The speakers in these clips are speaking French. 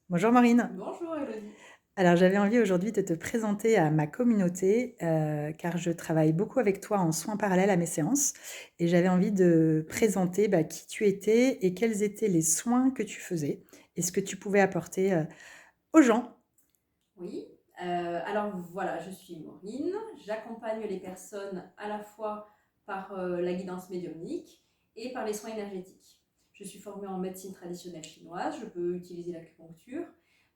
Bonjour Maureen. Bonjour Elodie. Alors j'avais envie aujourd'hui de te présenter à ma communauté car je travaille beaucoup avec toi en soins parallèles à mes séances et j'avais envie de présenter qui tu étais et quels étaient les soins que tu faisais et ce que tu pouvais apporter aux gens. Oui, alors voilà, je suis Maureen. J'accompagne les personnes à la fois par la guidance médiumnique et par les soins énergétiques. Je suis formée en médecine traditionnelle chinoise, je peux utiliser l'acupuncture,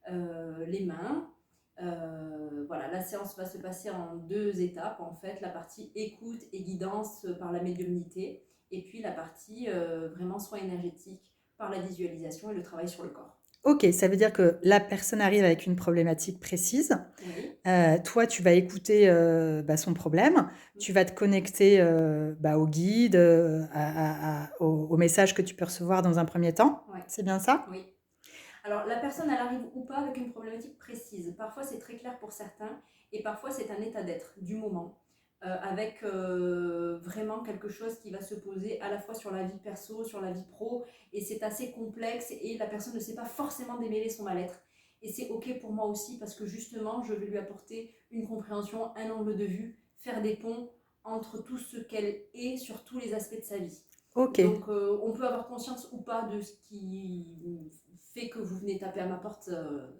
les mains. Voilà, la séance va se passer en deux étapes en fait, la partie écoute et guidance par la médiumnité et puis la partie vraiment soins énergétiques par la visualisation et le travail sur le corps. Ok, ça veut dire que la personne arrive avec une problématique précise. Oui. Toi, tu vas écouter son problème, tu vas te connecter au guide, au message que tu peux recevoir dans un premier temps. Ouais. C'est bien ça? Oui. Alors, la personne, elle arrive ou pas avec une problématique précise. Parfois, c'est très clair pour certains, et parfois, c'est un état d'être du moment, avec vraiment quelque chose qui va se poser à la fois sur la vie perso, sur la vie pro, et c'est assez complexe, et la personne ne sait pas forcément démêler son mal-être. Et c'est OK pour moi aussi, parce que justement, je vais lui apporter une compréhension, un angle de vue, faire des ponts entre tout ce qu'elle est sur tous les aspects de sa vie. Ok. Donc, on peut avoir conscience ou pas de ce qui fait que vous venez taper à ma porte.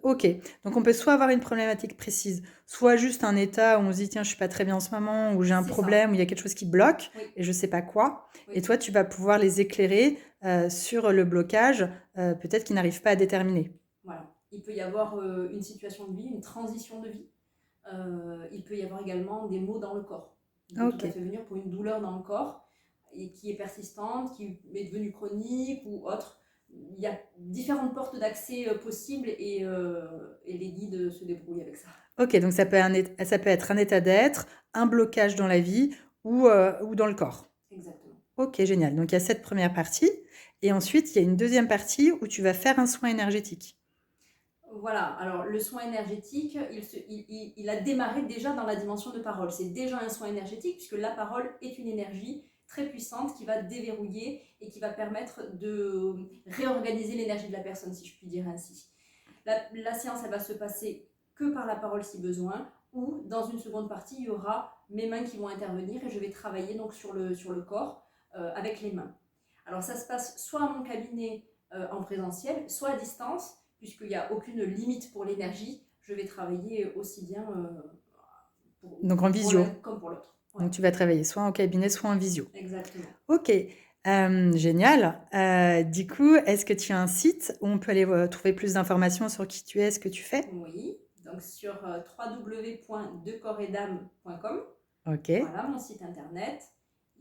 Ok, donc on peut soit avoir une problématique précise, soit juste un état où on se dit tiens je suis pas très bien en ce moment, ou j'ai un C'est ça. problème, ou il y a quelque chose qui bloque Oui, et je sais pas quoi. Et oui, toi tu vas pouvoir les éclairer sur le blocage, peut-être qu'ils n'arrivent pas à déterminer. voilà. Il peut y avoir une situation de vie, une transition de vie. Il peut y avoir également des maux dans le corps. Il peut tout Ok, à fait venir pour une douleur dans le corps et qui est persistante, qui est devenue chronique ou autre. Il y a différentes portes d'accès possibles et les guides se débrouillent avec ça. ok, donc ça peut être un état d'être, un blocage dans la vie ou dans le corps. Exactement. Ok, génial. Donc il y a cette première partie et ensuite il y a une deuxième partie où tu vas faire un soin énergétique. Voilà, alors le soin énergétique, il a démarré déjà dans la dimension de parole. C'est déjà un soin énergétique puisque la parole est une énergie très puissante qui va déverrouiller et qui va permettre de réorganiser l'énergie de la personne, si je puis dire ainsi. La séance, elle va se passer que par la parole si besoin, ou dans une seconde partie, il y aura mes mains qui vont intervenir et je vais travailler donc sur le corps avec les mains. Alors ça se passe soit à mon cabinet en présentiel, soit à distance, puisqu'il n'y a aucune limite pour l'énergie. Je vais travailler aussi bien Donc en pour visio. l'un comme pour l'autre. Ouais, Donc tu vas travailler soit en cabinet, soit en visio. exactement. Ok, génial. Du coup, est-ce que tu as un site où on peut aller trouver plus d'informations sur qui tu es, ce que tu fais? Oui, donc sur www.decorpsetdame.com, Ok, voilà mon site internet.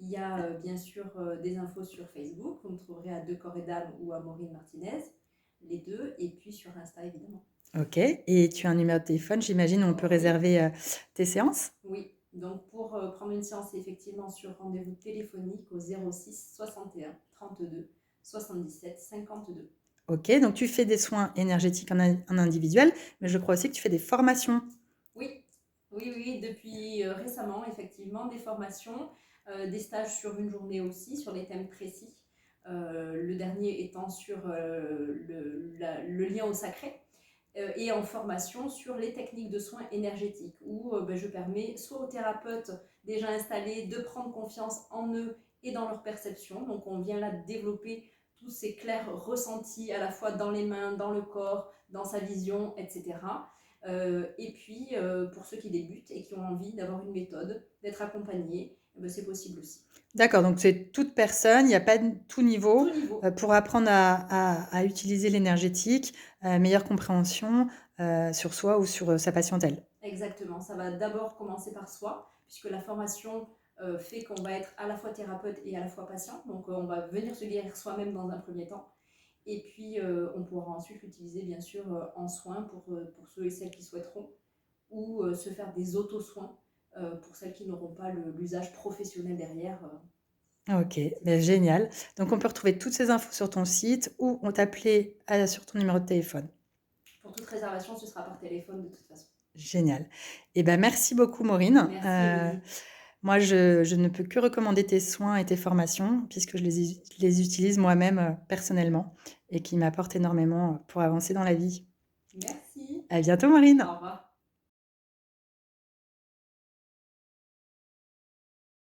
Il y a bien sûr des infos sur Facebook, vous me trouverez à Deux Corps et Dames ou à Maureen Martinez, les deux, et puis sur Insta évidemment. ok. Et tu as un numéro de téléphone, j'imagine, où on peut Oh, oui, réserver tes séances? oui. Donc pour prendre une séance, c'est effectivement sur rendez-vous téléphonique au 06 61 32 77 52. Ok, donc tu fais des soins énergétiques en individuel, mais je crois aussi que tu fais des formations. Oui, oui, oui, depuis récemment, effectivement, des formations, des stages sur une journée aussi, sur des thèmes précis. Le dernier étant sur le lien au sacré. Et en formation sur les techniques de soins énergétiques, où je permets soit aux thérapeutes déjà installés de prendre confiance en eux et dans leur perception. Donc on vient là développer tous ces clairs ressentis à la fois dans les mains, dans le corps, dans sa vision, etc. Et puis pour ceux qui débutent et qui ont envie d'avoir une méthode, d'être accompagnés, c'est possible aussi. D'accord, donc c'est toute personne, il n'y a pas de tout niveau Tout niveau. pour apprendre à utiliser l'énergétique, meilleure compréhension sur soi ou sur sa patientèle. Exactement, ça va d'abord commencer par soi, puisque la formation fait qu'on va être à la fois thérapeute et à la fois patient. Donc on va venir se guérir soi-même dans un premier temps. Et puis on pourra ensuite l'utiliser bien sûr en soins pour ceux et celles qui souhaiteront, ou se faire des auto-soins pour celles qui n'auront pas l'usage professionnel derrière. Ok, C'est ben, possible. génial. Donc on peut retrouver toutes ces infos sur ton site ou on t'appelait sur ton numéro de téléphone. Pour toute réservation, ce sera par téléphone de toute façon. Génial. Eh ben, merci beaucoup, Maureen. Merci Elodie. Moi, je ne peux que recommander tes soins et tes formations puisque je les utilise moi-même personnellement et qui m'apportent énormément pour avancer dans la vie. Merci. À bientôt, Marine. Au revoir.